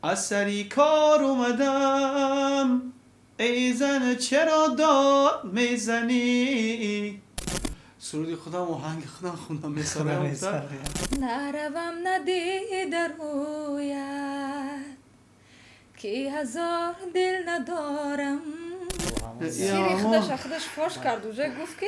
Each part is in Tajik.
از سری کار اومدم، ای زن چرا داد میزنی. سرودی خودم آهنگ خودم خوندم میسرم. نروم ندیده رویت که هزار دل ندارم. شیری خودش فاش کرد و گفت که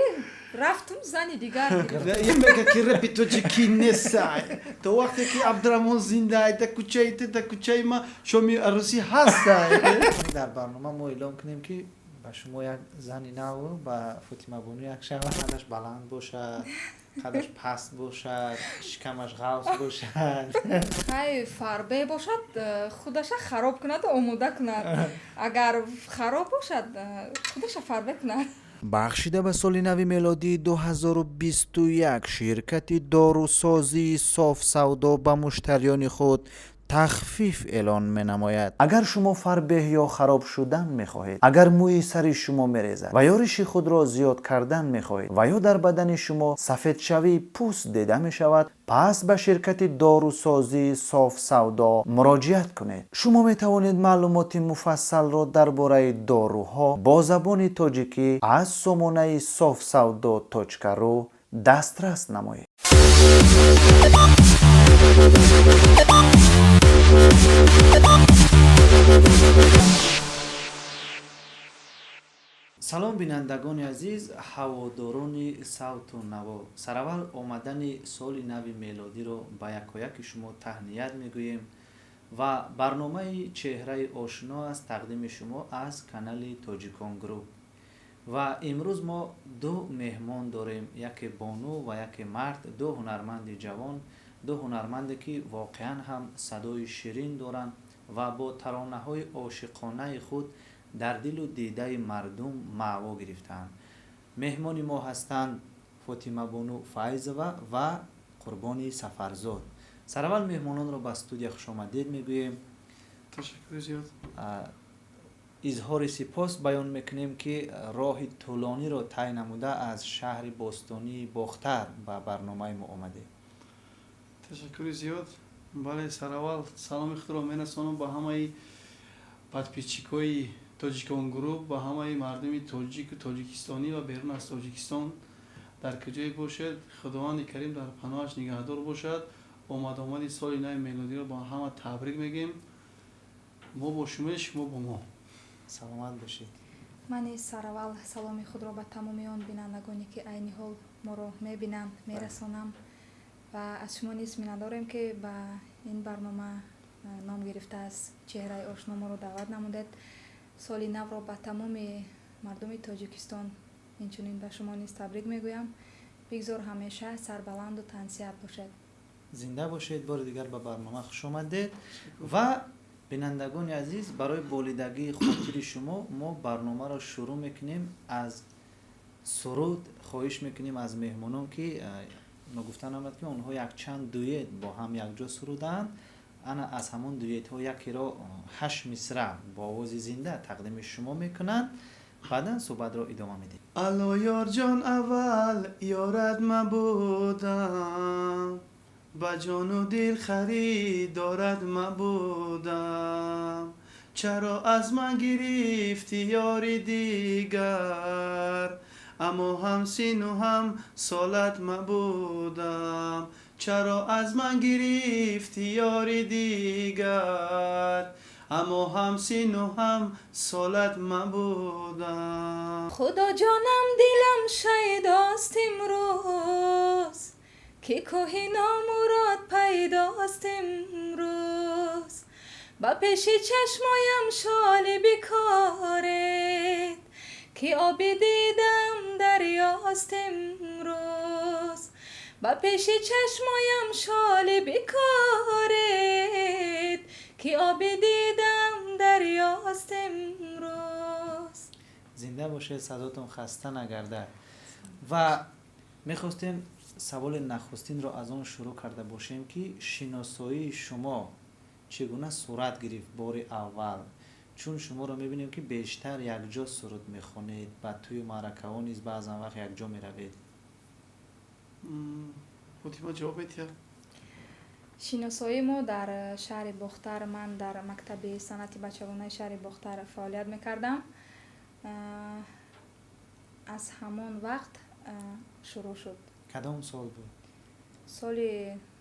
رفتم زنی دیگر گرفت. یه میگه که رپی تو چی کی نسای تو وقتی که عبدالرحمن زنده ای در کوچه ما شمی عروسی هستای. در برنامه ما اعلام کنیم که به شما یک زنی نو با فاطمه بانو یک شب قدش بلند باشد، قدش پست باشد، شکمش غوص باشد. خیلی فربه باشد خودش خراب کند و آموده کند. اگر خراب باشد خودش فربه کند. بخشیده به سال نو میلادی 2021 شرکت داروسازی صاف سودا به مشتریان خود تخفیف اعلان می نماید. اگر شما فربه یا خراب شدن می خواهید، اگر موی سر شما می ریزد و یا ریش خود را زیاد کردن می خواهید و یا در بدن شما سفید شوی پوست دیده می شود، پس به شرکت داروسازی صاف سودا مراجعت کنید. شما می توانید معلومات مفصل را درباره داروها با زبان تاجیکی از سامانه صاف سودا .ru دسترس نمایید. سلام بینندگان عزیز، هواداران صوت و نوا. سرول آمدن سال نو میلادی رو به یکایک شما تهنیت میگوییم و برنامه چهره آشنا از تقدیم شما از کانال تاجیکان گروپ. و امروز ما دو مهمان داریم، یک بانو و یک مرد، دو هنرمند جوان، دو هنرمند که واقعا هم صدای شیرین دارند و با ترانه های عاشقانه خود در دل و دیده مردم معوا گرفتند. مهمان ما هستند فاطمه بانو فایزوه و قربانی سفرزاد. سرول مهمانان را به استودیو خوش آمدید میگوییم. تشکر زیاد. اظهار سپاس بیان میکنیم که راه طولانی را طی نموده از شهر باستانی باختر به برنامه ما آمده. تشکر زیاد. بله، سرول سلام خود را میرسانم به همه подписчикои Таҷикон груп، ба ҳамаи мардуми тоҷику тоҷикистони ва берун аз тоҷикистон дар куҷое бошед, худованди карим дар паноҳаш нигаҳдор бошад. омади соли нави мелодиро ба ҳама табрик мегем. мо бо шумо, шумо бо мо. саломат бошед. мани саравал саломи худро ба тамоми он бинандагоне ки айни ҳол моро мебинанд мерасонам ва аз шумо низ миннатдорем ки ба ин барнома ном гирифта аз чеҳраи ошно моро даъват намудед. соли навро ба тамоми мардуми тоҷикистон инчунин ба шумо низ табрик мегӯям. бигзор ҳамеша сарбаланду тансиҳат бошед. зинда бошед. бори дигар ба барнома хуш омадед. ва бинандагони азиз, барои болидагии хотири шумо мо барномаро шурӯъ мекунем аз суруд. хоҳиш мекунем аз меҳмонон ки гуфтан омад ки онҳо якчанд дуэт бо ҳам якҷо суруданд. ана аз ҳамон дуэтҳо якеро 8 мисра бо овози зинда тақдими шумо мекунанд. баъдан суҳбатро идома медиҳем. алло ёрҷон, аввал ёрат мабудам, ба ҷону дил харидорат мабудам. чаро аз ман гирифти ёри дигар, аммо ҳамсину ҳам солат мабудам. чаро аз ман гирифти ёри дигар, аммо ҳамсину ҳам солат мабудам. خدا جانم دلم شیداست امروز که کوه نامراد پیداست امروز. با پیش چشمایم شال بکارید که آب دیدم دریاست امروز. با پیش چشمایم شال بکارید که آب دیدم دریاست امروز. زنده باشه، صداتون خسته نگرده. و میخواستیم سوال نخستین رو از اون شروع کرده باشیم که شناسایی شما چگونه صورت گرفت بار اول؟ چون شما رو میبینیم که بیشتر یک جا سرود میخونید، بعد توی معرکه ها نیز بعضا وقت یک جا میروید. فاطمه جواب بدید. шиносоии мо дар шаҳри бохтар, ман дар мактаби санъати бачагонаи шаҳри бохтар фаъолият мекардам. Аз ҳамон вақт шурӯъ шуд. кадом сол буд? Соли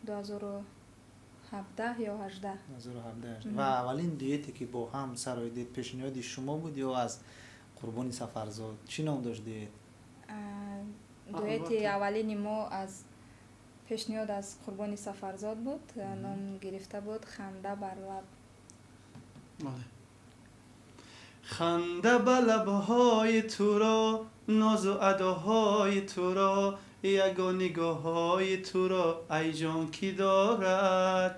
2017 ё 18. 2017. ва аввалин дуэте ки бо ҳам сарои дид пешниҳоди шумо буд ё аз Қурбони Сафарзод? Чӣ ном дошт дуэт? дуэти аввалини мо аз пешниҳод аз Қурбони Сафарзод буд. Ном гирифта буд «Ханда бар лаб». خنده به لبهای تو را، ناز و اداهای تو را، یگان نگاههای تو را، ای جان کی دارد،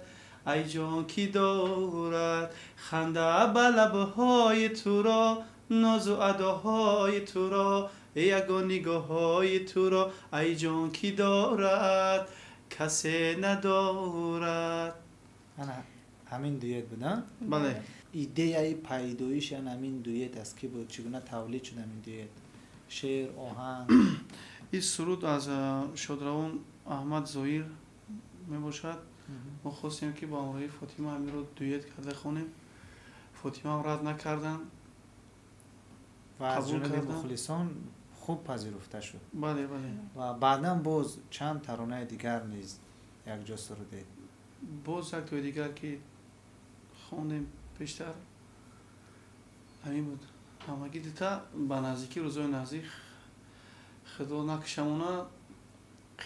ای جان کی دارد. خنده به لبهای تو را، ناز و اداهای تو را، یگان نگاههای تو را، ای جان کی دارد، کسی ندارد. انا همین дуэт буд? بله. идеяи пайдоиш ҳамин дуэт аст ки буд? чигуна тавлид шуд ҳамин дуэт? шеър, оҳанг? این سرود از شادروان احمد ظاهر می باشد. ما خواستیم که با همراهی فاطمه همین رو دویت کرده خونیم. فاطمه هم رد نکردن. و از قبول جانب کردن. مخلصان خوب پذیرفته شد. بله بله. و بعدا باز چند ترانه دیگر نیز یک جا سروده. باز یک توی دیگر که خوندیم پیشتر همین بود. همگی دیتا به نزدیکی روزای نزدیک خدا نکشمونه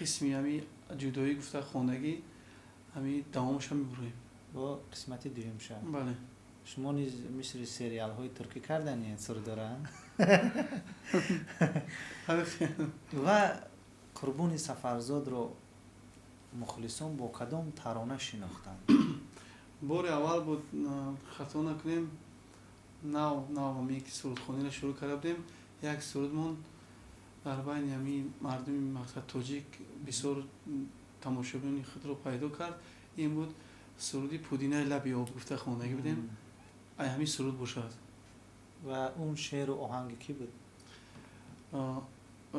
قسمی همین جدایی گفته خوندگی همین دوامش هم میبریم. با قسمت دویم شد. بله. شما نیز مثل سریال های ترکی کردن این سر دارن؟ و قربون سفرزاد رو مخلصان با کدام ترانه شناختند؟ بار اول بود خطا نکنیم نو همی که سرودخوانی را شروع کرده بودیم. یک سرودمون در بین همین مردم مقصد تاجیک بسیار تماشابین خود رو پیدا کرد. این بود سرودی پودینه لبی آب گفته خوانده بودیم. ای همین سرود باشد. و اون شعر و آهنگ کی بود؟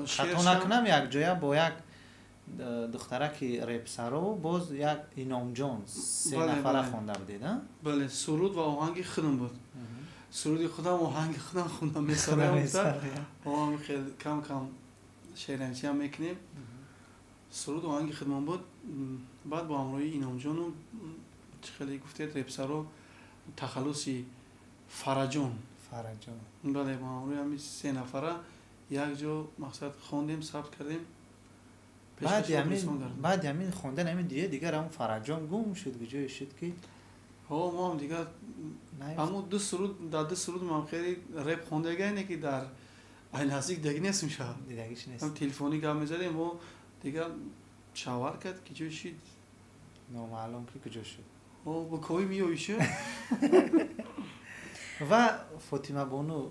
شعر خطا نکنم یک جای با یک دخترک رپسرو باز یک اینام جان سه نفره خوانده بودید؟ بله سرود و آهنگ خودم بود. سرودی خودم آهنگ خودم خوندم مثلا آهنگ خیلی کم کم شعرنویسی هم میکنیم. سرود و آهنگ خودم بود. بعد با همراهی اینام جان و خیلی گفتید رپسرو تخلصی فرجان بله با همراهی همین سه نفره یک جا مقصد خوندیم ثبت کردیم. بعد همین خوندن همین دیگر همون فرجام گم شد کجای شد که ما هم دیگر اما دو سرود ما خیلی رپ خوندگی نه که در این نزدیک دیگه نیست میشه دیگهش نیست. هم تلفنی گام می‌زدیم و دیگه چاور کرد که کجای شد نامعلوم که کجا شد با کوی میویشه. و فاطمه بانو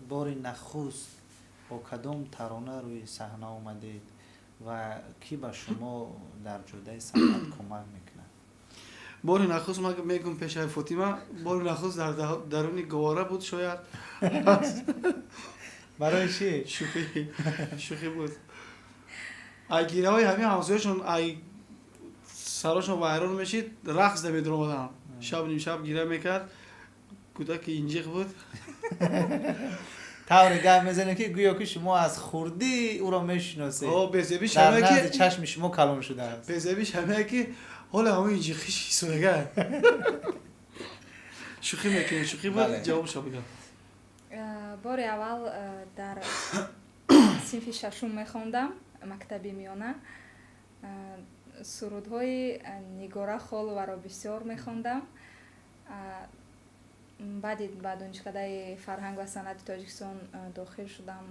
بار نخست با کدام ترانه روی صحنه آمدید و کی به شما در جوده صنعت کمک میکنه؟ بار نخست ما میگم پیش فاطمه بار نخست در درون گواره بود شاید. برای چی؟ شوخی بود. گیره های همین همسایه‌شون سراشون وایران میشید رقص نمی درآمدن. شب نیم شب گیره میکرد کودک اینجیق بود. طور گم میزنه که گویا که شما از خوردی او را میشناسید. بزبیش در همه نزد که چشم شما کلام شده است. بزبیش همه که حالا همه اینجیقیش سوگه. شوخی میکنه شوخی بود جوابشو بگم. بار اول در صنف ششم میخوندم مکتبی میانه سرودهای نگاره خالو را بسیار میخوندم. بعد دانشکده فرهنگ و صنعت تاجیکستان داخل شدم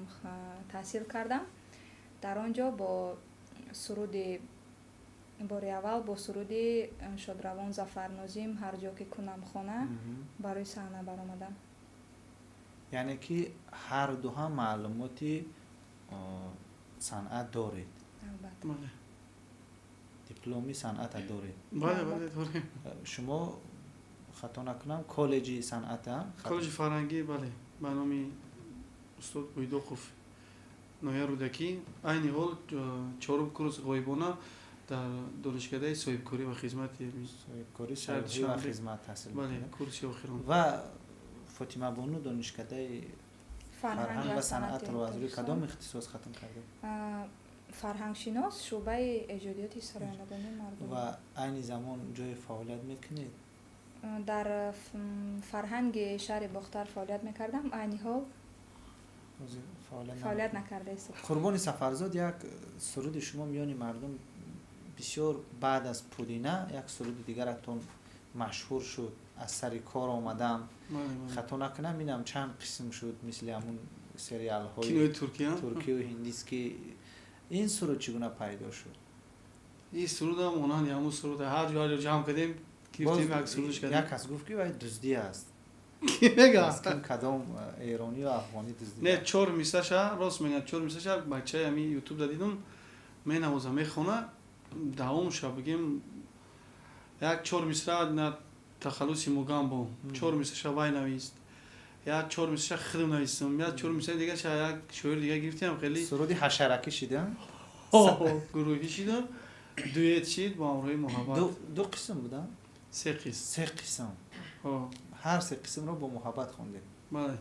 تحصیل کردم. در آنجا با سرود بار اول با سرود شادروان ظفرنازیم هر جا که کنم خانه برای صحنه برآمدم. یعنی که هر دو هم معلوماتی صنعت دارید. بله. دیپلمی صنعت دارید. بله داریم. شما خطا نکنم کالجی صنعت کالج فرهنگی بله به نام استاد بویدوخوف نویا رودکی عین حال چهارم کورس غایبانه дар донишгоҳи соҳибкорӣ ва хизмати соҳибкорӣ Шаҳри соҳибкорӣ ва Душанбе. хизмат таҳсил бале мекунед. курси охирон. ва фотима бону донишгоҳи фарҳанг ва санъат розури кадом ихтисос хатм кардед? фарҳангшинос шӯъбаи эҷодиёти сароянагонии мардум. ва айни замон ҷои фаъолият мекунед? дар фарҳанги шаҳри бохтар фаъолият мекардам. айни ҳол ҳозир фаъолият накарда истод. қурбони Сафарзод, як суруди шумо миёни мардум бисёр баъд аз Пудина як суруди дигаратон машҳур шуд. Аз сари кор омадам, хато накунам, инам чанд қисм шуд, мисли ҳамун сериалҳои кинои туркию ҳиндист ки ин суруд чӣ гуна пайдо шуд? ин сурудам монанди ҳамун суруд ҳар ҷо ҷамъ кардем гирифтем як сурудш кардем. Як кас гуфт ки вай дуздӣ аст. Ки мега Аз ким кадом эронӣ ё афғонӣ дуздӣ? не чор мисаша рост мегӯяд, чор мисаша бачаи ҳами ютубда дидум менавоза мехона давомша бигем як чор мисра на тахаллуси мугамбо чор мисаша вай навист, як чор мисаша худам навистам, як чор мисаи дигаша як шоир дига гирифтем хеле суруди ҳашараки шида? гурӯҳӣ шида дуэт шид бо амрои муҳаббат. ду қисм будам? се қисм. се қисм. ҳар се қисмро бо муҳаббат хондед? бале.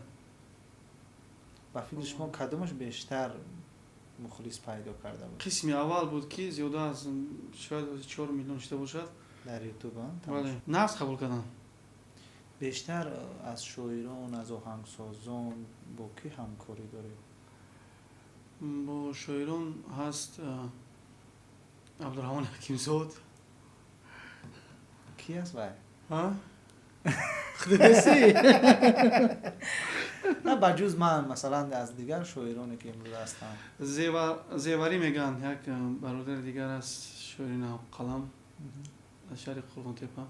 ба фикри шумо кадомаш бештар мухлис пайдо карда буд? қисми аввал буд ки зиёда аз шояд 4 миллион шуда бошад. дар ютуб бале. нақс қабул кардам. бештар аз шоирон, аз оҳангсозон бо кӣ ҳамкорӣ доред? бо шоирон ҳаст абдураҳмони ҳакимзод. Ки аст вай? худеси на ба ҷуз ман масалан аз дигар шоироне ки имрӯз ҳастанд. зеварӣ мегӯянд, як бародари дигар аст, шоири навқалам аз шаҳри қурбонтепа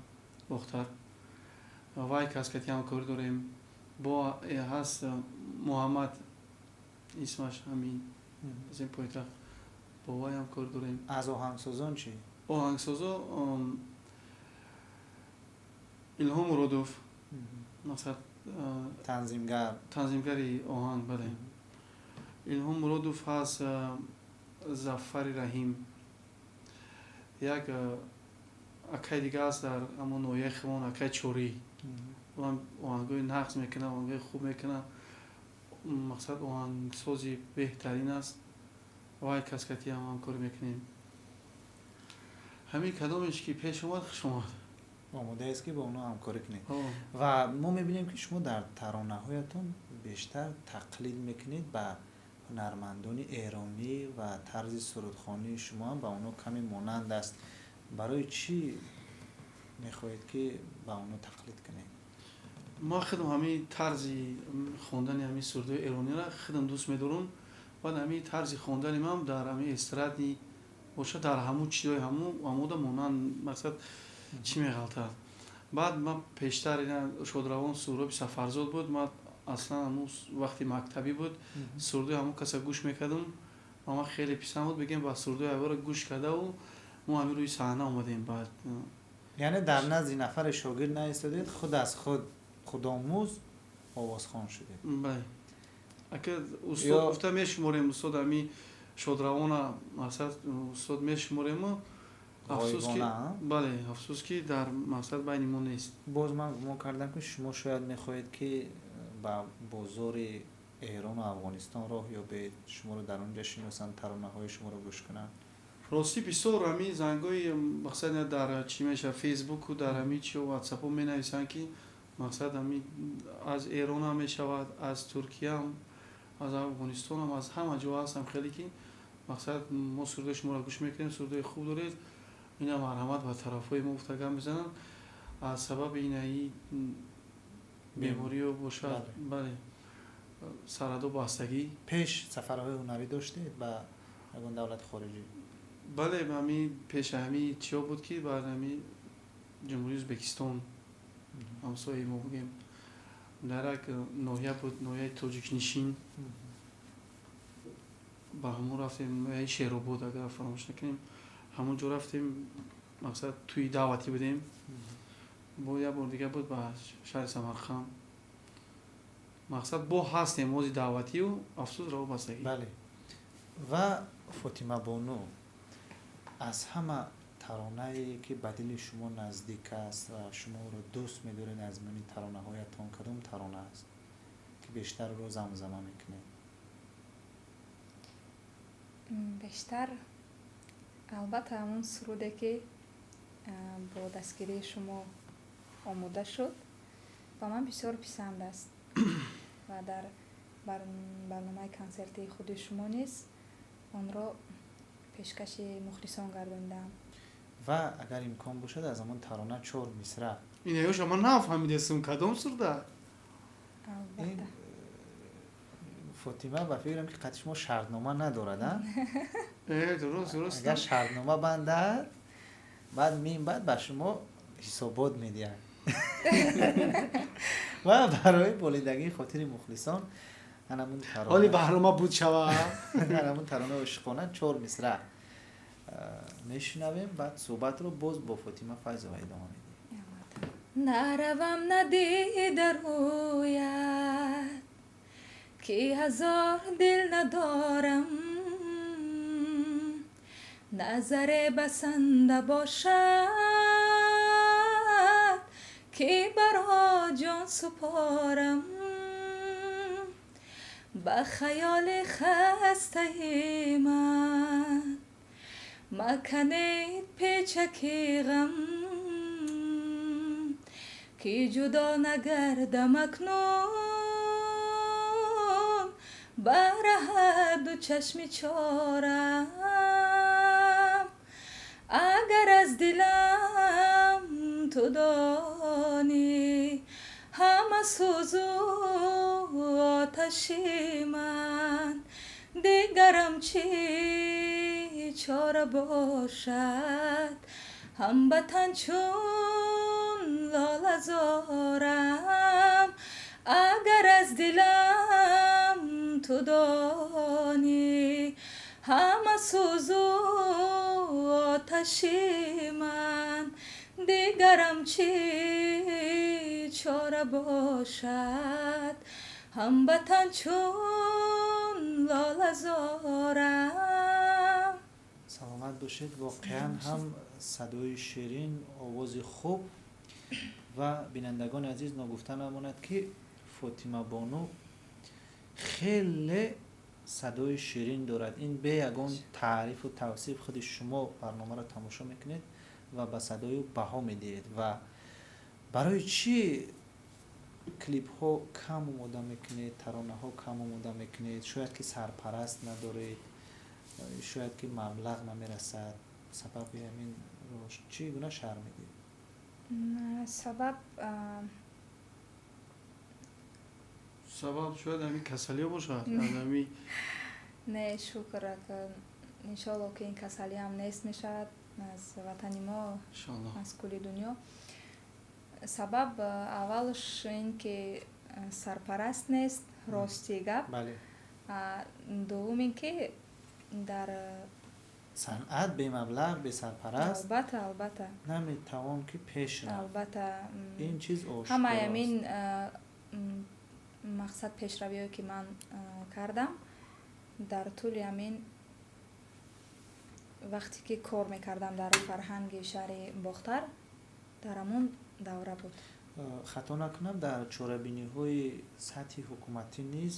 бохтар. вай каскати ҳамкорӣ дорем. бо ҳаст муҳаммад исмаш ҳамин аз ин пойтахт, бо вай ҳамкорӣ дорем. аз оҳангсозон чӣ? оҳангсозо илҳом муродов мақсад танзимгари оҳанг. бале. илҳом муродов ҳаст, зафари раҳим, як акай дига аст дар ҳамон ноҳияи хивон, акай чорӣ. он оҳангҳои нақс мекунад, оҳангҳои хуб мекунад, мақсад оҳангсози беҳтарин аст. вай каскати ҳам ҳамкорӣ мекунем. ҳамин кадомеш ки пеш омад хуш омад. омодаест ки бо онҳо ҳамкорӣ кунед. ва мо мебинем ки шумо дар таронаҳоятон бештар тақлид мекунед ба ҳунармандони эронӣ ва тарзи сурудхонии шумо ҳам ба онҳо каме монанд аст. барои чӣ мехоҳед ки ба онҳо тақлид кунед? ма худам ҳамин тарзи хондани ҳамин сурдои эрониро худам дӯст медорам. баъд ҳамин тарзи хондани ман дар ҳамин эстради бошад, дар ҳамун чизои ҳамуда монанд, мақсад чӣ меғалтад. баъд ман пештар шодравон Суҳроби Сафарзод буд. ман аслан ҳамун вақти мактабӣ буд, сурдои ҳамун каса гӯш мекардам. ман хеле писанд буд бигем ба сурдои аввора гӯш кардаву мо ҳамин рӯи саҳна омадем. баъд яъне дар назди нафари шогирд наистодед, худ аз худ худомӯз овозхон шудед? бале. ака устод гуфта мешуморем, устод ҳамин шодравона мақсад устод мешуморему, афсуски бале, афсуски дар мақсад байни мо нест. боз ман гумон кардам ки шумо шояд мехоҳед ки ба бозори эрону афғонистон роҳ ёбед, шуморо дар онҷа шиносанд, таронаҳои шуморо гӯш кунанд. рости бисёр ҳамин зангои мақсад дар чӣ меша фейсбуку дар ҳамин чи ватсапо менависанд ки мақсад ҳамин аз эрон ҳам мешавад, аз туркия ҳам, аз афғонистон ҳам, аз ҳама ҷо ҳастам. хеле ки мақсад мо сурдои шуморо гӯш мекунем, сурдои хуб доред, ина марҳамат ба тарафҳои мо гуфта гап мезананд аз сабаби инаи бемориё бошад. бале. сарадо бастагӣ. пеш сафарҳои ҳунарӣ доштед ба ягон давлати хориҷӣ? бале, ҳамин пеша ҳамин чиё буд ки ба ҳамин ҷумҳурии Ӯзбекистон ҳамсояи мо бигем дар як ноҳия буд, ноҳияи тоҷикнишин. ба ҳамон рафтем, ноҳияи Шеробод, агар фаромӯш накунем, ҳамон ҷо рафтем, мақсад тӯи даъватӣ будем. бо як бор дига буд ба шаҳри Самарқанд, мақсад бо ҳастем мози даъватию, афсус роҳ бастагӣ. бале. ва Фотима Бону, аз ҳама таронае ки ба дили шумо наздик аст ва шуморо дӯст медоред аз миёни таронаҳоятон кадом тарона аст ки бештар ро замзама мекунед? бештар албатта ҳамон суруде ки бо дастгирии шумо омода шуд ба ман бисёр писанд аст ва дар барномаи консертии худи шумо низ онро пешкаши мухлисон гардонидаам. ва агар имкон бошад аз ҳамон тарона 4 мисра. инеё шумо нафаҳмидестум кадом сурда? албатта фотима ба фикрам ки қати шумо шартнома надорад дуруст агар шартнома бандад баъд баъд ба шумо ҳисобот медиҳад ва барои болидагии хотири мухлисон ҳоли баҳрома буд шава ҳамон тарона ошиқона 4 мисра мешунавем, баъд суҳбатро боз бо Фотима Файзова идома медиҳем. наравам надида рӯят ки ҳазор дил надорам назаре басанда бошад ки баро ҷон супорам ба хаёли хастаи ман маканед печаки ғам ки ҷудо нагардам акнун ба раҳаду чашми чорам агар аз дилам ту донӣ ҳама сӯзу оташи ман дигарам чӣ чора бошад ҳамбатан чун лолазорам агар аз дилам ту донӣ ҳама сӯзу оташи ман дигарам чӣ чора бошад ҳамбатан чун лолазорам. саломат бошед. воқеан ҳам садои ширин, овози хуб ва бинандагони азиз ногуфта намонад ки Фотима Бону хеле садои ширин дорад. ин бе ягон таърифу тавсиф худи шумо барномаро тамошо мекунед ва ба садои ӯ баҳо медиҳед. ва барои чӣ клипҳо кам омода мекунед, таронаҳо кам омода мекунед? шояд ки сарпараст надоред, шояд ки маблағ намерасад. сабаби ҳамин чӣ гуна шаҳр медиҳед? сабаб шояд ҳамин касалиё бошад. ҳамин не шукр иншолло ки ин касалиям нест мешавад аз ватани мо, иншолло. аз кули дунё. сабаб аввалш ин ки сарпараст нест, рости гап. бале. дуввум ин ки дар санъат бемаблағ, бесарпараст албатта наметавон ки пеш рафт. албатта ин чиз ошкор ҳамаи аст. ҳамин мақсад пешравиҳое ки ман кардам дар тӯли ҳамин вақте ки кор мекардам дар фарҳанги шаҳри Бохтар, дар ҳамон давра буд. хато накунам, дар чорабиниҳои сатҳи ҳукуматӣ низ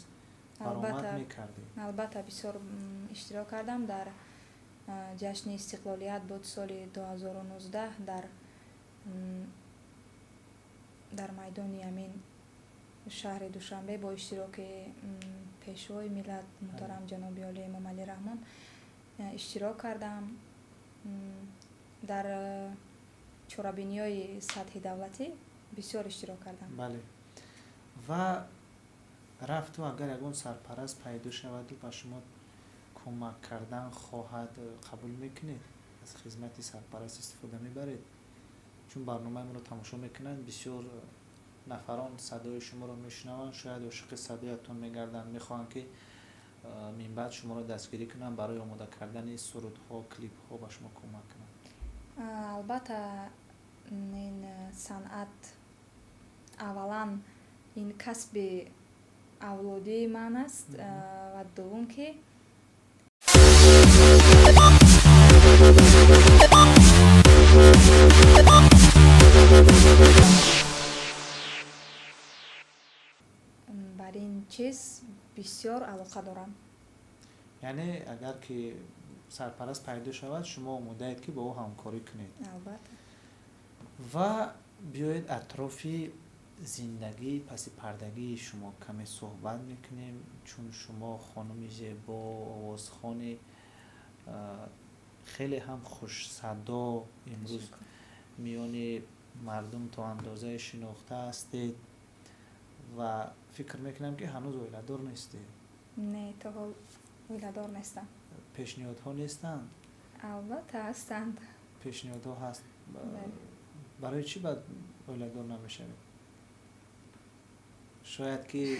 баромад мекардед? албатта бисёр иштирок кардам. дар ҷашни истиқлолият буд соли 2019 дар майдони ҳамин шаҳри Душанбе бо иштироки пешвои миллат муҳтарам ҷаноби Олӣ Эмомалӣ Раҳмон иштирок кардам. дар чорабиниҳои сатҳи давлатӣ бисёр иштирок кардам. бале. ва рафту агар ягон сарпараст пайдо шаваду ба шумо кӯмак кардан хоҳад, қабул мекунед? аз хизмати сарпараст истифода мебаред? чун барномаамро тамошо мекунанд, бисёр нафарон садои шуморо мешунаванд, шояд ошиқи садоятон мегарданд, мехоҳанд ки минбаъд шуморо дастгирӣ кунанд барои омода кардани сурудҳо, клипҳо ба шумо кӯмак кунанд. албатта ин санъат аввалан ин касби авлодии ман аст ва дуввум ки бар ин чиз бисёр алоқа дорам. یعنی اگر که سرپرست پیدا شود شما آماده‌اید که با او همکاری کنید албатта. و بیایید اطراف زندگی پس پردگی شما کمی صحبت میکنیم چون شما خانم زیبا آوازخوان خیلی هم خوش صدا امروز میان مردم تا اندازه شناخته هستید و فکر میکنم که هنوز اویله‌دار نیستید. Не, то ҳол оиладор нестам. پیشنهادها نیستند؟ албатта ҳастанд. پیشنهادها هست. بله. برای چی باید اویله‌دار نمیشوید؟ شاید که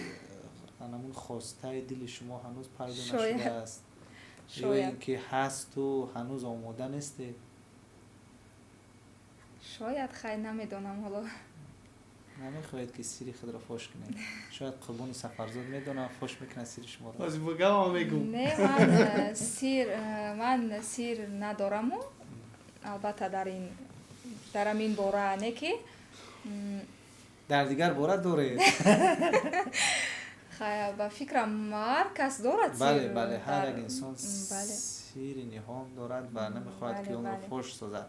همون خواسته دل شما هنوز پیدا شاید. نشده است یا شاید. اینکه هست و هنوز آماده نیستی. شاید خیر نمیدونم حالا. نمیخواید که سری خود را فاش کنید. شاید قربانی سفرزاد میدونه فاش میکنه سری شما را. از بگم میگم نه من سیر ندارم و البته در این باره نه که در دیگر باره دارید. خیر با فکرم هر کس دارد سیر. بله بله هر یک انسان بله. سیر نهان دارد و نمیخواهد بله، که اون را بله. فاش سازد.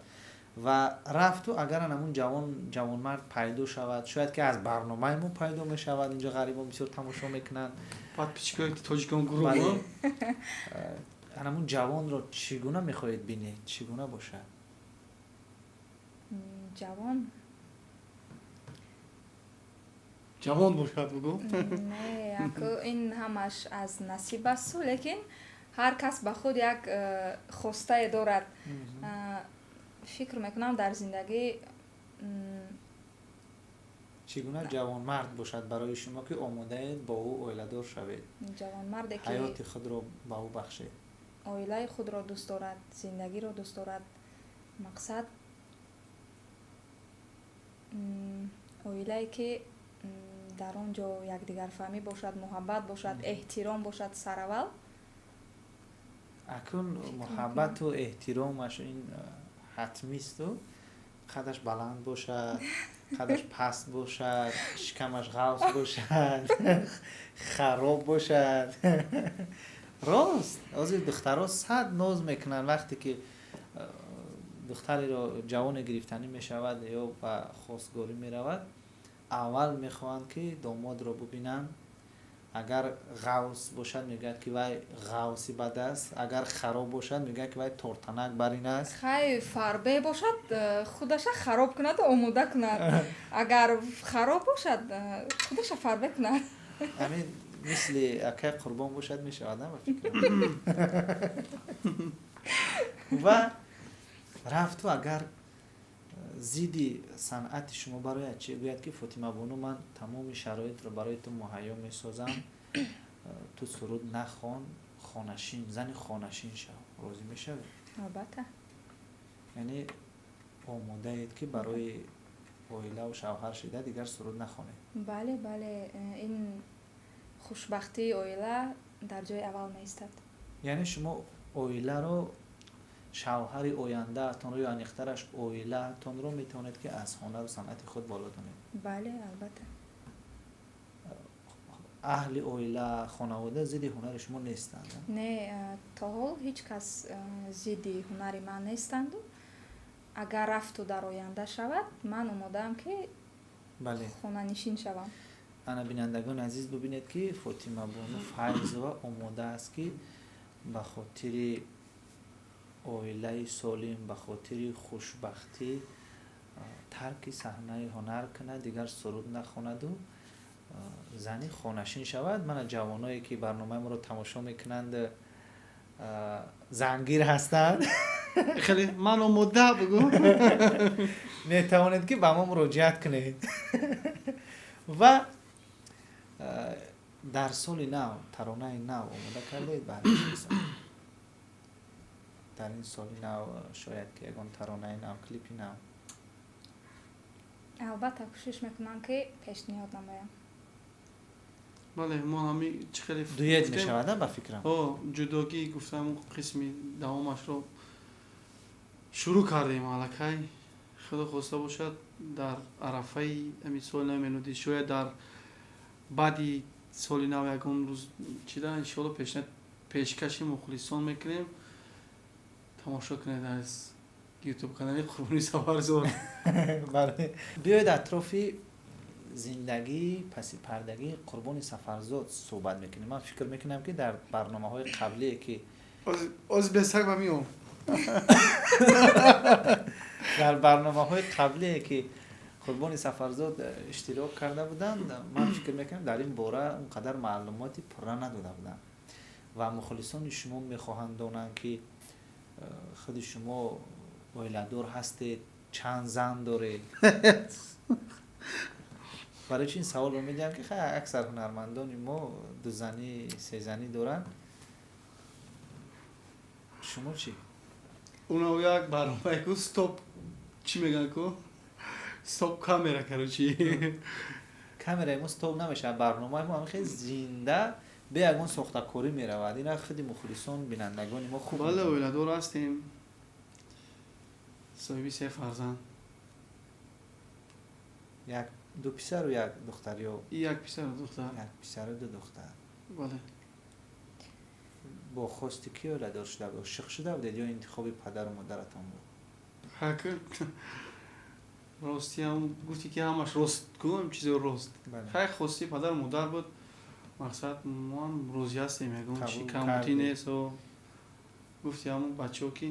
و رفت و اگر همون جوان مرد پیدا شود شاید که از برنامه مون پیدا می شود اینجا غریبان بسیار تماشا میکنن подписчикои тоҷикон гурӯҳ ولی همون جوان را چگونه میخواهید بینید چگونه باشد جوان ҷавон бошад бугӯ не ако ин ҳамаш аз насиб асту лекин ҳар кас ба худ як хостае дорад. фикр мекунам дар зиндагӣ چگونه جوان مرد باشد برای شما که آماده اید با او اویله‌دار شوید ҷавонмарде ки حیات خود را با او بخشید оилаи худро дӯст дорад, зиндагиро дӯст дорад. мақсад оилае ки дар он ҷо якдигарфаҳмӣ бошад, муҳаббат бошад, эҳтиром бошад сараввал. اکنون محبت و احترامش این حتمی است و قدش بلند باشد قدش پست باشد شکمش غوص باشد خراب باشد راست از دخترها صد ناز میکنن وقتی که دختری را جوان گرفتنی میشود یا به خواستگاری میرود اول میخواهند که داماد را ببینن اگر غوص باشد میگه که وای غوصی بد است اگر خراب باشد میگه که وای تورتنک برین است хай фарбе бошад худаша хароб кунад омода кунад агар хароб бошад худаша фарбе кунад. همین مثل اکه قربان باشد میشود نه فکر و رفت و اگر زیدی صنعت شما برای چی گوید که فاطمه بانو من تمام شرایط رو برای تو مهیا میسازم تو سرود نخوان خانشین زن خانشین شو راضی میشه البته یعنی آماده اید که برای اویله و شوهر شده دیگر سرود نخوانید. бале бале ин хушбахтии оила дар ҷои аввал меистад. یعنی شما اویله رو شوهر آینده تون رو یا نیخترش اویله تون رو میتونید که از هنر و صنعت خود بالا دونید. бале албатта. اهل اویله خانواده ضد هنر شما نیستند. не то ҳол ҳеҷ кас зидди ҳунари ман нестанду агар рафту дар оянда шавад ман омодаам ки بله. хонанишин шавам. انا بینندگان عزیز ببینید که فاطمه بانو فیض‌ها آماده است که به خاطر اویله سالم به خاطر خوشبختی ترک صحنه هنر کنه دیگر سرود نخواند و زنی خانشین شود. من جوانایی که برنامه ما رو تماشا میکنند زنگیر هستند خیلی من آماده بگو میتوانید که به ما مراجعت کنید و در سال نو ترانه نو آماده کردید برای در این سال نو شاید که یگان ترانه نو کلیپی نو албатта кӯшиш мекунам ки пешниҳод намоям. бале мо ҳами чӣ хеле дует мешавад ба фикрам ҷудогӣ гуфтам қисми давомашро шурӯъ кардем аллакай худо хоста бошад дар арафаи ҳамин соли нави мелодӣ шояд дар баъди соли нав ягон рӯз чида иншоалло пешкаши мухлисон мекунем. тамошо кунед аз ютуб канали Қурбони Сафарзод. бале. биёед атрофи зиндагии паси пардагии Қурбони Сафарзод суҳбат мекунем. ман фикр мекунам ки дар барномаҳои қаблие ки оз бесак ба миём. дар барномаҳои қаблие ки Қурбони Сафарзод иштирок карда буданд, ман фикр мекунам дар ин бора он қадар маълумоти пурра надода буданд ва мухлисони шумо мехоҳанд донанд ки худи шумо оиладор ҳастед, чанд зан доред. барои чи ин саволро медиҳам ки хай аксар ҳунармандони мо дузанӣ сезанӣ доранд. шумо чӣ? Уна як барномае ку стоп чӣ мегӯянд ку? Стоп камера короче. камераи мо стоп намешавад. барномаи мо ҳамин хеле зинда бе ягон сохтакорӣ меравад. ина худи мухлисон бинандагони мо хуб бале оиладор ҳастем. соҳиби 3 фарзанд. як ду писару як духтар ё як писару духтар. як писару ду духтар. бале. бо хости ки оиладор шуда буд? ошиқ шуда будед ё интихоби падару модаратон буд? ҳак ростиам гуфти ки ҳамаш рост гӯям чизо рост. бале. хай хости падару модар буд. мақсад мо ҳам розӣ ҳастем ягон Қабул шикамотӣ кардем. нест. гуфти ҳамон бачаҳо ки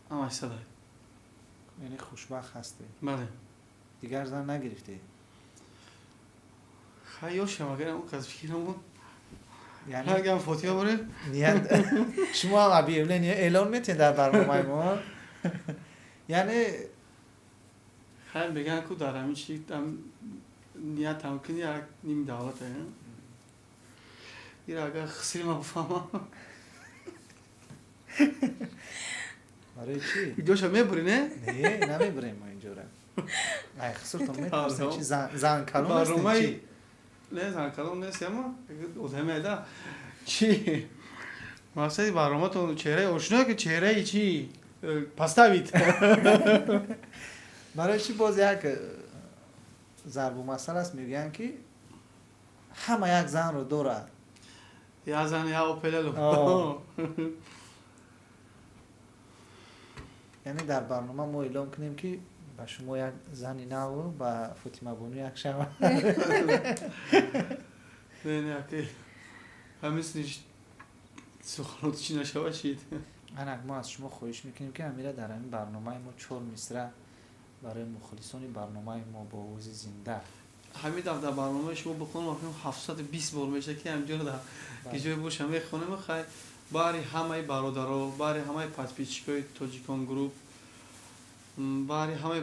ҳамаш садаед. яъне хушбахт ҳастед. бале. дигар зан нагирифтед? хай ёшам агар ҳамон кас фикрамон яъне ҳагам фотиҳа борем. ният шумо ҳам объявление эълон метед дар барномаи мо? яъне хай мегӯянд ку дар ҳамин чи ниятам кини як ним давлате. ира агар хисри ма бифаҳмам барои чӣ? ҷоша мебурӣ не? не намебурем мо инҷора. ай хисртон метавонистед чи зан калон барномаи ҳастед чи? не занкалон нест ама одамеда чи мақсади барноматон чеҳраи ошно ки чеҳраи чи паставид. барои чӣ боз як зарбу масъал аст мегӯянд ки ҳама як занро дорад. я зан я опелалу. яъне дар барнома мо эълон кунем ки ба шумо як зани наву ба фотимабону як шава. не не аки ҳамисни суханоти чӣ нашава шид. анак мо аз шумо хоҳиш мекунем ки амира дар ҳамин барномаи мо 4 мисра барои мухлисони барномаи мо бо овози зинда. ҳамин дар барномаи шумо бихонам акнун 720 бор меша ки ҳамҷоро дар ки бошам мехонем. хай баъри ҳамаи бародаро, баъри ҳамаи подписчикои тоҷикон груп, баъри ҳамаи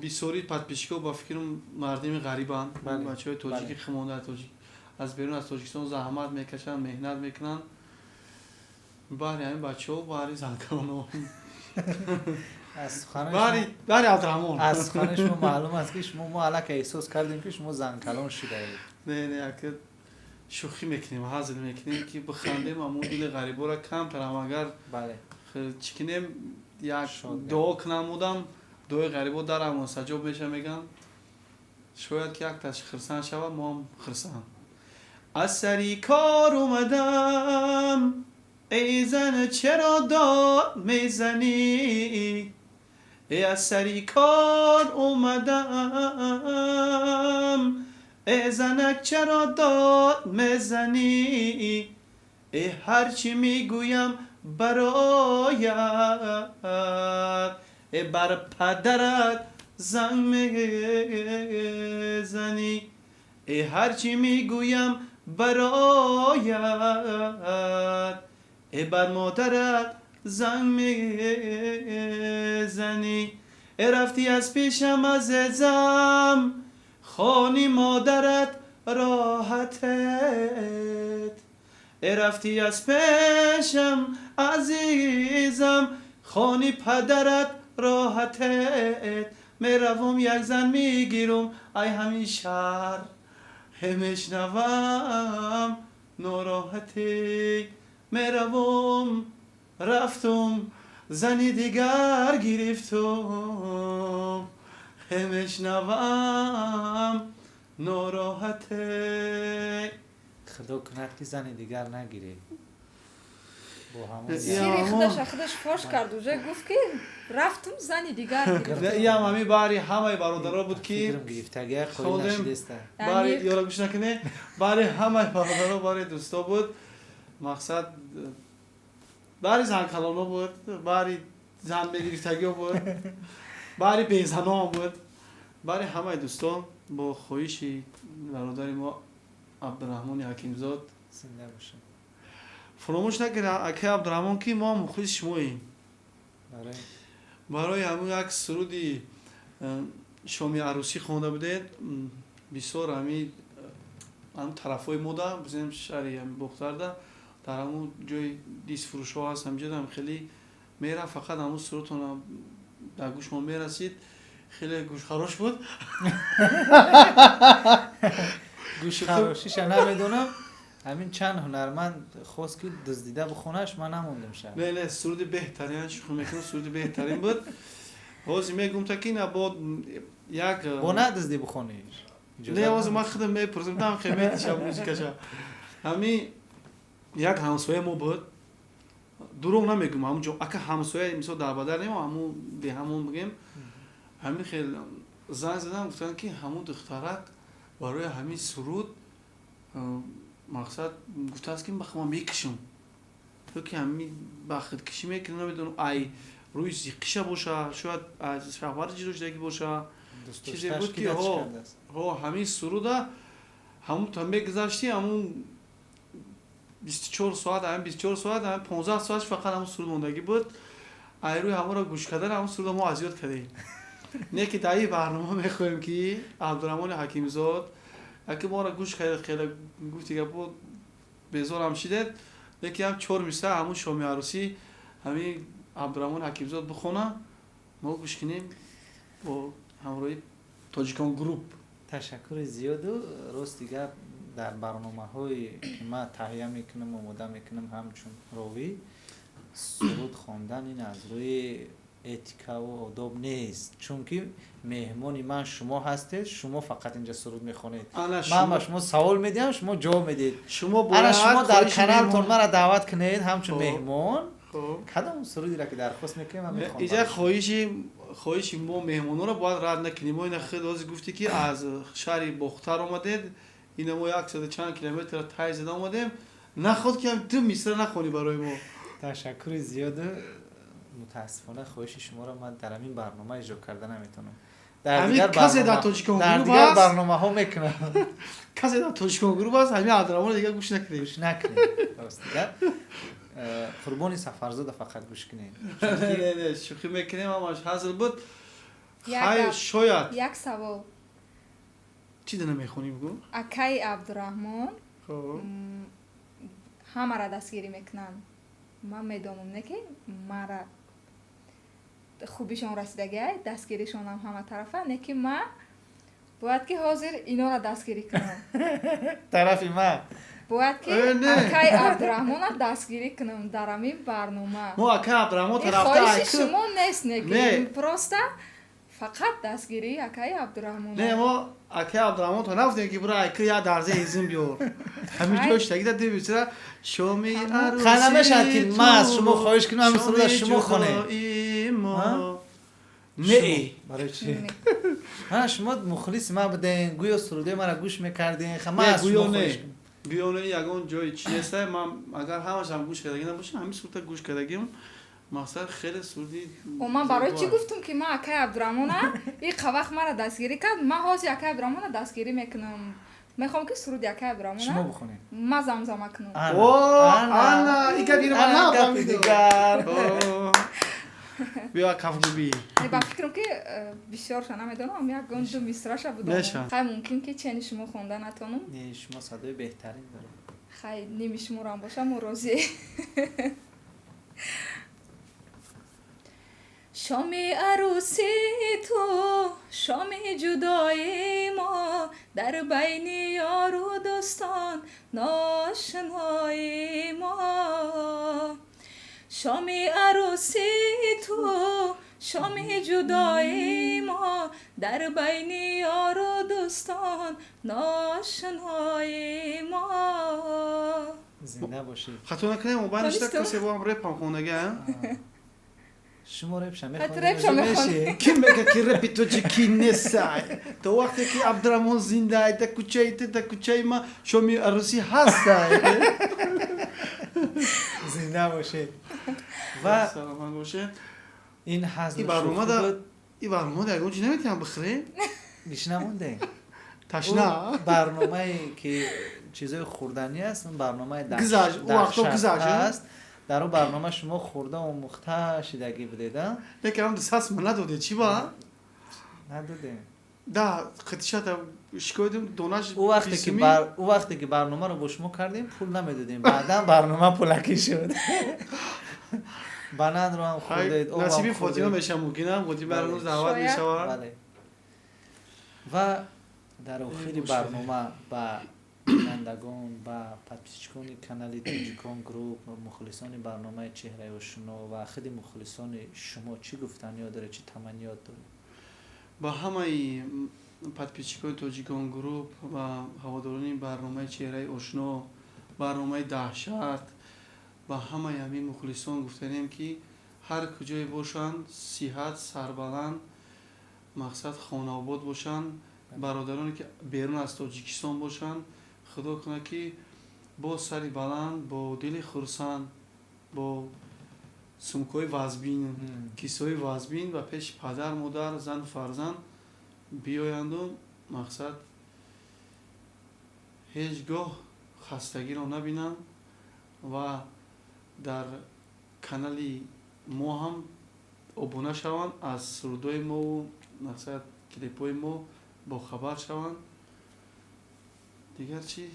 бисёри подписчикҳо ба фикрам мардими ғарибанд. бачаҳои тоҷики химонда тоҷик аз берун аз Тоҷикистон заҳмат мекашанд, меҳнат мекунанд. баъри ҳамин бачаҳо баъри занкалонҳо баъри абдураҳмон. аз сухани шумо маълум аст ки шумо мо аллакай эҳсос кардем ки шумо занкалон шудаед. не не ака шӯхӣ мекунем, ҳазл мекунем ки бихандем амон дили ғариборо кам тарам. агар бале чӣ кунем як дуо кунамудам дуои ғарибо дарамон саҷоб меша меган шояд ки як таш хирсанд шавад мо ҳам хирсанд. аз сари кор омадам ای زن چرا داد میزنی ای از سری کار اومدم ای زنک چرا داد میزنی ای هرچی میگویم برایت ای بر پدرت زنگ میزنی ای هرچی میگویم برایت ای بر مادرت زنگ میزنی ای رفتی از پیشم عزیزم خانی مادرت راحتت ای رفتی از پیشم عزیزم خانی پدرت راحتت میروم یک زن میگیرم ای همین شهر میشنوم ناراحتی میروم رفتم زنی دیگر گرفتم میشنوم ناراحتی خدا کند که زن دیگر نگیری با همون یا سیری همون- خودش فاش کرد اونجا گفت که رفتم زنی دیگر گرفتم. یا همی باری همه برادرها بود که فکرم گرفتگی قوی خودم- نشده است باری یعنی- یارو گوش نکنه باری همه برادرها باری دوستا بود مقصد باری زن کلانا بود باری زن بگیرتگی بود باری بیزنا بود باری همه دوستا با خویشی برادر ما عبدالرحمن حکیمزاد زنده باشم فراموش نکنه اکه عبدالرحمن که ما مخلص شماییم برای برای همون یک سرودی شامی عروسی خونده بودید بسیار همین طرفای مودا بزنیم شهری همین بخترده در همون جای دیس فروش ها هست همجا هم خیلی میره فقط همون سرودتون در گوش ما میرسید خیلی گوش خراش بود گوش خراشیش نمیدونم همین چند هنرمند خواست که دزدیده بخونش من نموندم شب نه نه سرود بهترین شوخی میکنم سرود بهترین بود حاضی میگم تا که نه با یک با ندزدی بخونیش نه واز ما خودم میپرسم دام خیلی شب موزیکش همین یک همسایه ما بود دروغ نمیگم همون جو اگه همسایه مثلا در بدر نیم همون به همون میگیم همین خیلی زنگ زدم گفتن که همون دخترک برای همین سرود مقصد گفته است که بخوام میکشم تو که همین بخت کشی میکنه نمیدونم ای روی زیقشه باشه شاید از شهر جلوش دیگه باشه چیزی بود که ها همین سروده همون تا میگذشتی همون 24 ساعت همین 24 ساعت همین 15 ساعتش فقط همون سرود موندگی بود ای روی همون را گوش کردن همون سرود ما اذیت کردیم نه که دایی برنامه میخوایم که عبدالرحمن حکیمزاد اگه ما را گوش کرد خیلی گفتی که بود بیزار هم شدید یکی هم چور میسته همون شامی عروسی همین عبدالرحمن حکیمزاد بخونه ما گوش کنیم با همراهی تاجیکان گروپ تشکر زیاد و راست دیگه در برنامه های که من تهیه میکنم و آماده میکنم همچون راوی سرود خواندن این از روی اتیکا و آداب نیست چون که مهمانی من شما هستید شما فقط اینجا سرود میخونید من با شما سوال میدیم شما جواب میدید شما شما در کانالتون مرا دعوت کنید همچون مهمان خب کدام سرودی را که درخواست میکنیم من میخوام اینجا خواهشی ما مهمانا رو باید رد نکنیم ما این خیلی واضح گفتی که از شهر بختر آمدید این ما 100 چند کیلومتر تای زده آمدیم نخواد که هم تو میسر نخونی برای ما تشکر زیاد متاسفانه خواهش شما را من در این برنامه اجرا کرده نمیتونم در دیگر برنامه ها میکنم کسی در تاجیکان گروپ هست همین عبدالرحمن دیگه گوش نکنید گوش نکنید راست دیگه قربانی سفرزاده فقط گوش کنید نه شوخی میکنیم همش حاصل بود خیلی شاید یک سوال چی دنه میخونی بگو اکای عبدالرحمن خب همه را دستگیری میکنن من میدونم نه که مرا خوبیشون رسیدگی دستگیریشون هم همه طرفه نه که من باید که حاضر اینا را دستگیری کنم طرفی من باید که اکای عبدالرحمن را دستگیری کنم در همین برنامه ما اکای عبدالرحمن طرفته خواهش شما نیست نه که پروسته فقط دستگیری اکای عبدالرحمن نه ما اکای عبدالرحمن تو نفتیم که برای اکای یا درزه ایزیم بیار همین جوش تگیده دی بیچاره شامی عروسی خانمه شکل ما از شما خواهش کنم همین سرود شما خونه نه برای چی؟ شما مخلص ما بودین گویا سروده ما را گوش میکردین خب ما از شما خواهش کنم گویا نه یگان جای چی هست من اگر همش هم گوش کردگی نباشه همین سرود گوش کردگیم مقصد خیلی سرودی و من برای چی گفتم که من اکای عبدالرحمن این قوخ مرا دستگیری کرد من حاضر اکای عبدالرحمن دستگیری میکنم میخوام که سرود اکای عبدالرحمن شما بخونید ما زمزمه کنم انا ایگه گیرم من نفهمیدم بیا کف بی با فکرم که بسیار شنا میدونم یک گون دو میسراش بودم خیلی ممکن که چنین شما خونده نتونم نه شما صدای بهترین دارم خیلی نیمی شما هم باشم و روزی شامی عروسی تو شامی جدای ما در بین یار و دوستان ناشنای ما شامی عروسی تو شامی جدای ما در بین یار و دوستان ناشنای ما زنده باشید. خطا نکنیم موبایل نشته دانستم. کسی با هم رپ هم خونده شما رپ شما حتی رپ شما می‌خونی. کی میگه که رپ توجیکی نیست تو وقتی که عبدالرحمن زنده ای در کوچه ما شمی عروسی هست زنده باشید. و سلام باشه. این حزم این برنامه در این برنامه در اونجا نمیتونم بخره بیش نمونده. تشنه برنامه که چیزای خوردنی است، اون برنامه گذشت اون وقتا گذشت است. در اون برنامه شما خورده و مخته شیدگی بدیده نکردم دست من نداده چی با نداده. ده خطیشت شکایدم دونش او وقتی که برنامه رو با شما کردیم پول نمیدادیم، بعدا برنامه پولکی شد. بناد رو هم خوردید. نصیبی فاطمه میشه ممکنه بودی برنامه دعوت میشه. بله. و در آخر برنامه با بینندگان و پادپیچکان کانال توجیکان گروپ و مخلصان برنامه چهره آشنا و خیلی مخلصان شما چی گفتنی داره، چی تمنیات داره؟ با همه پادپیچکای توجیکان گروپ و هواداران برنامه چهره آشنا، برنامه دهشت با همه همین مخلصان گفتنیم که هر کجای باشن صحت سربلند، مقصد خانه آباد باشن، برادرانی که بیرون از تاجیکستان باشن، خدا کنه که با سری بلند، با دل خرسند، با سمکای وزبین، کیسای وزبین و پیش پدر مادر زن فرزند بیایند و مقصد هیچگاه خستگی را نبینند و در کانال ما هم ابونه شوند، از سرودای ما و مقصد کلیپای ما با خبر شوند. دیگر چی؟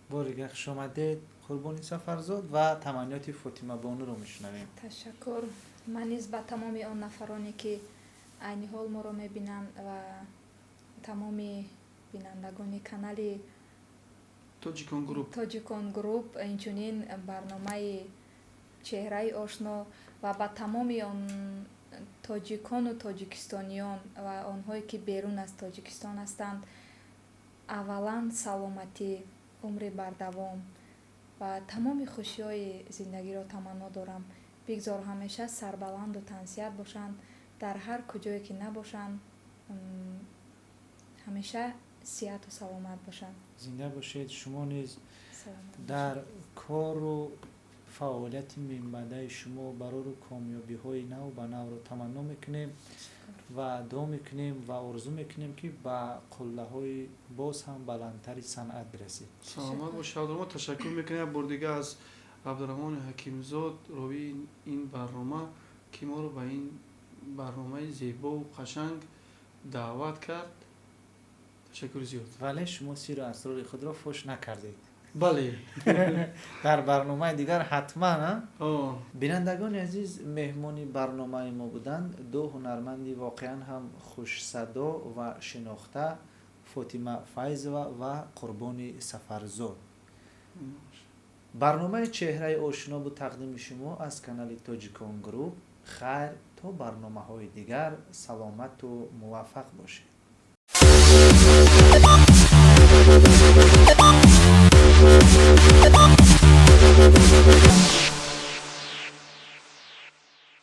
باری خوش آمدید قربانی سفرزاد و تمنیات فاطمه بانو رو میشنویم. تشکر. من نیز به تمام آن نفرانی که عین حال ما رو میبینند و تمام بینندگان کانال توجیکان گروپ اینچنین برنامه چهره آشنا و به تمام آن تاجیکان و تاجیکستانیان و آنهایی که بیرون از تاجیکستان هستند، اولا سلامتی، عمر بردوام و تمام خوشی های زندگی را تمنا دارم. بگذار همیشه سربلند و تنصیت باشند، در هر کجایی که نباشند همیشه صحت و سلامت باشند. زنده باشید. شما نیز در کار و فعالیت منبعه شما برای کامیابی های نو به نو رو تمنا میکنیم و دعا میکنیم و آرزو میکنیم که با قله های باز هم بلندتری صنعت برسید. سلامت باشید. ما تشکر میکنیم بار دیگه از عبدالرحمن حکیمزاد راوی این برنامه که ما رو به این برنامه زیبا و قشنگ دعوت کرد. تشکر زیاد. ولی شما سیر و اسرار خود را فوش نکردید. بله. در برنامه دیگر حتما. بینندگان بینندگان عزیز، مهمانی برنامه ما بودند دو هنرمندی واقعا هم خوش صدا و شناخته، فاطمه فیضова و قربانی سفرزاد. برنامه چهره آشنا بود تقدیم شما از کانال توجیکان گروپ. خیر تا برنامه های دیگر سلامت و موفق باشید.